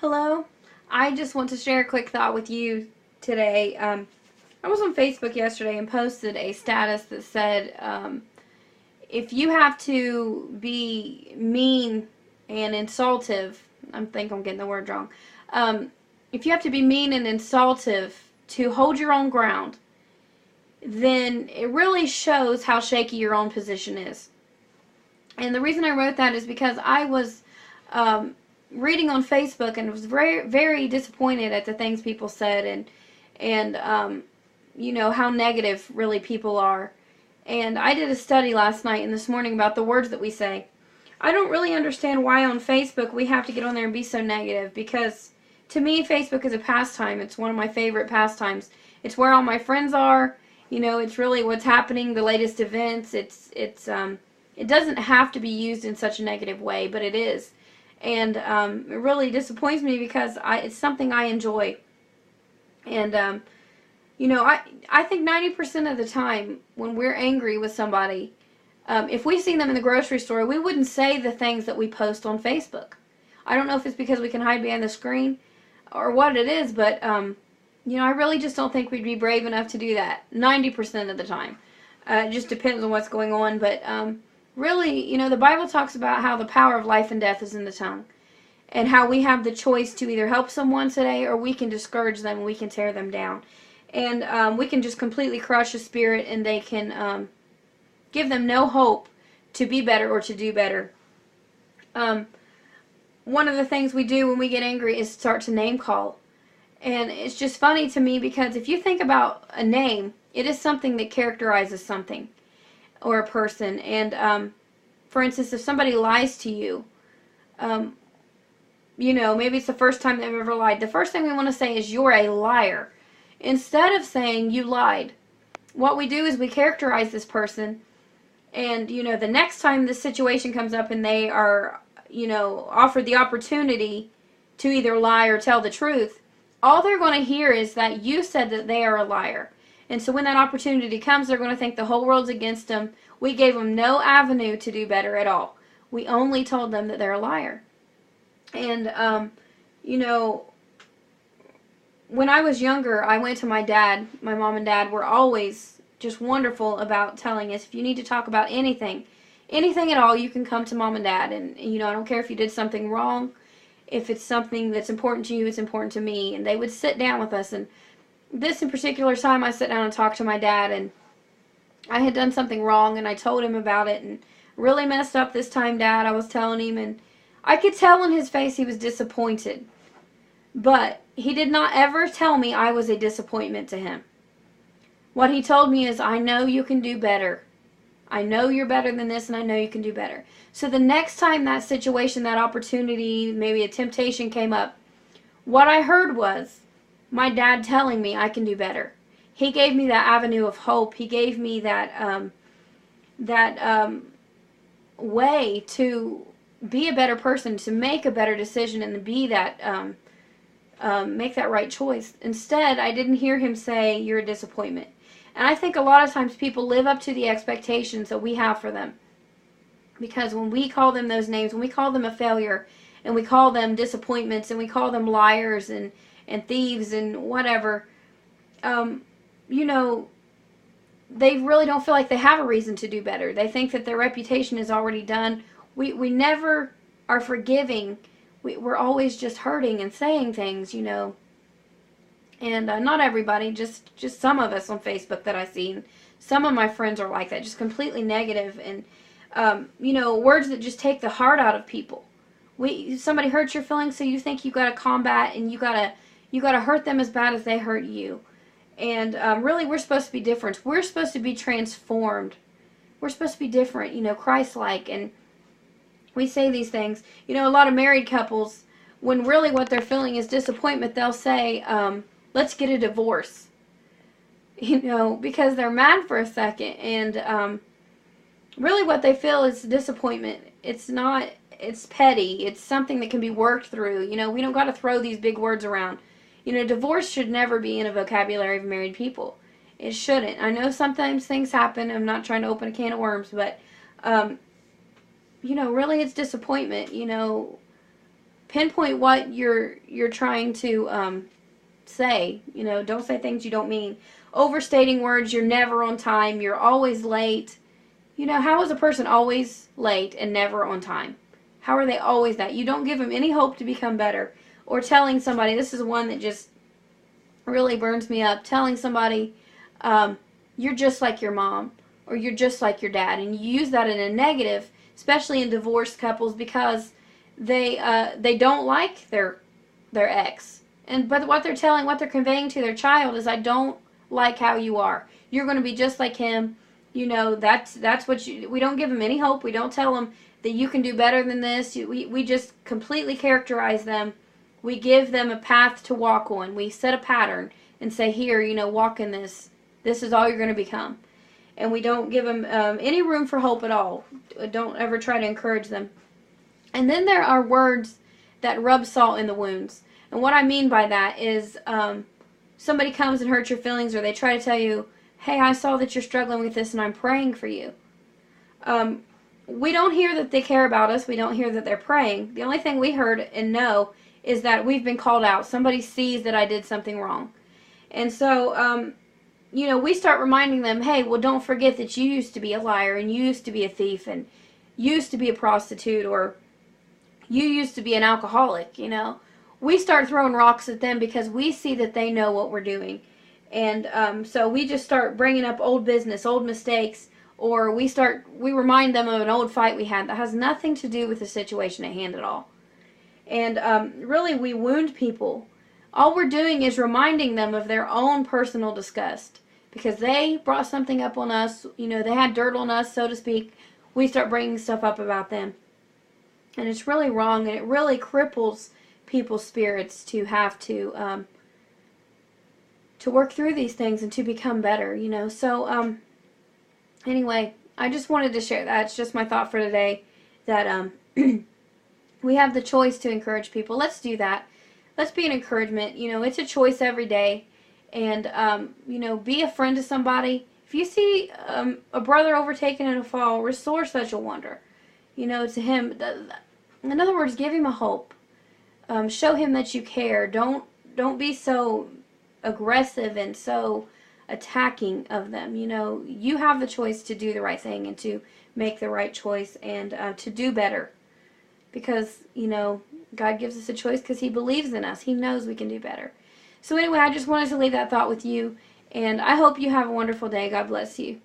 Hello. I just want to share a quick thought with you today. I was on Facebook yesterday and posted a status that said, if you have to be mean and insultive, I think I'm getting the word wrong. If you have to be mean and insultive to hold your own ground, then it really shows how shaky your own position is. And the reason I wrote that is because I was reading on Facebook and was very, very disappointed at the things people said and you know, how negative really people are. And I did a study last night and this morning about the words that we say. I don't really understand why on Facebook we have to get on there and be so negative, because to me Facebook is a pastime. It's one of my favorite pastimes. It's where all my friends are. You know, it's really what's happening, the latest events. It doesn't have to be used in such a negative way, but it is. And it really disappoints me because it's something I enjoy. And, you know, I think 90% of the time when we're angry with somebody, if we see them in the grocery store, we wouldn't say the things that we post on Facebook. I don't know if it's because we can hide behind the screen or what it is, but, you know, I really just don't think we'd be brave enough to do that 90% of the time. It just depends on what's going on, but really, you know, the Bible talks about how the power of life and death is in the tongue, and how we have the choice to either help someone today or we can discourage them and we can tear them down. And we can just completely crush a spirit, and they can give them no hope to be better or to do better. One of the things we do when we get angry is start to name call. And it's just funny to me because if you think about a name, it is something that characterizes something or a person. And for instance, if somebody lies to you, you know, maybe it's the first time they've ever lied. The first thing we want to say is, you're a liar. Instead of saying, you lied, what we do is we characterize this person, and, you know, the next time this situation comes up and they are, you know, offered the opportunity to either lie or tell the truth, all they're going to hear is that you said that they are a liar. And so when that opportunity comes, they're going to think the whole world's against them. We gave them no avenue to do better at all. We only told them that they're a liar. And, you know, when I was younger, I went to my dad. My mom and dad were always just wonderful about telling us, if you need to talk about anything at all, you can come to mom and dad. And, you know, I don't care if you did something wrong. If it's something that's important to you, it's important to me. And they would sit down with us. And this in particular time, I sat down and talked to my dad, and I had done something wrong, and I told him about it, and really messed up this time, Dad. I was telling him, and I could tell in his face he was disappointed. But he did not ever tell me I was a disappointment to him. What he told me is, I know you can do better. I know you're better than this, and I know you can do better. So the next time that situation, that opportunity, maybe a temptation came up, what I heard was my dad telling me I can do better. He gave me that avenue of hope. He gave me that way to be a better person, to make a better decision, and to be that make that right choice. Instead, I didn't hear him say, you're a disappointment. And I think a lot of times people live up to the expectations that we have for them. Because when we call them those names, when we call them a failure, and we call them disappointments, and we call them liars and thieves and whatever, you know, they really don't feel like they have a reason to do better. They think that their reputation is already done. We never are forgiving. We're always just hurting and saying things, you know. And not everybody, just some of us on Facebook that I've seen. Some of my friends are like that, just completely negative, and you know, words that just take the heart out of people. Somebody hurts your feelings, so you think you got to combat, and you got to hurt them as bad as they hurt you. And really, we're supposed to be different. We're supposed to be transformed. We're supposed to be different, you know, Christ-like. And we say these things. You know, a lot of married couples, when really what they're feeling is disappointment, they'll say, let's get a divorce. You know, because they're mad for a second. And really what they feel is disappointment. It's not, it's petty. It's something that can be worked through. You know, we don't got to throw these big words around. You know, divorce should never be in a vocabulary of married people. It shouldn't. I know sometimes things happen. I'm not trying to open a can of worms, but, you know, really it's disappointment. You know, pinpoint what you're trying to say. You know, don't say things you don't mean. Overstating words, you're never on time, you're always late. You know, how is a person always late and never on time? How are they always that? You don't give them any hope to become better. Or telling somebody, this is one that just really burns me up, telling somebody, you're just like your mom, or you're just like your dad, and you use that in a negative, especially in divorced couples, because they don't like their ex. But what they're conveying to their child is, I don't like how you are. You're going to be just like him. You know, that's what we don't give them any hope. We don't tell them that you can do better than this. We just completely characterize them. We give them a path to walk on. We set a pattern and say, here, you know, walk in this. This is all you're going to become. And we don't give them any room for hope at all. Don't ever try to encourage them. And then there are words that rub salt in the wounds. And what I mean by that is somebody comes and hurts your feelings, or they try to tell you, hey, I saw that you're struggling with this and I'm praying for you. We don't hear that they care about us. We don't hear that they're praying. The only thing we heard and know is that we've been called out. Somebody sees that I did something wrong. And so, you know, we start reminding them, hey, well, don't forget that you used to be a liar, and you used to be a thief, and used to be a prostitute, or you used to be an alcoholic, you know. We start throwing rocks at them because we see that they know what we're doing. And so we just start bringing up old business, old mistakes, or we remind them of an old fight we had that has nothing to do with the situation at hand at all. And really, we wound people. All we're doing is reminding them of their own personal disgust, because they brought something up on us. You know, they had dirt on us, so to speak. We start bringing stuff up about them. And it's really wrong, and it really cripples people's spirits to have to work through these things and to become better, you know. So, anyway, I just wanted to share that. It's just my thought for today, that we have the choice to encourage people. Let's do that. Let's be an encouragement. You know, it's a choice every day. And, you know, be a friend to somebody. If you see a brother overtaken in a fall, restore such a wonder, you know, to him. In other words, give him a hope. Show him that you care. Don't be so aggressive and so attacking of them. You know, you have the choice to do the right thing and to make the right choice and to do better. Because, you know, God gives us a choice because He believes in us. He knows we can do better. So anyway, I just wanted to leave that thought with you. And I hope you have a wonderful day. God bless you.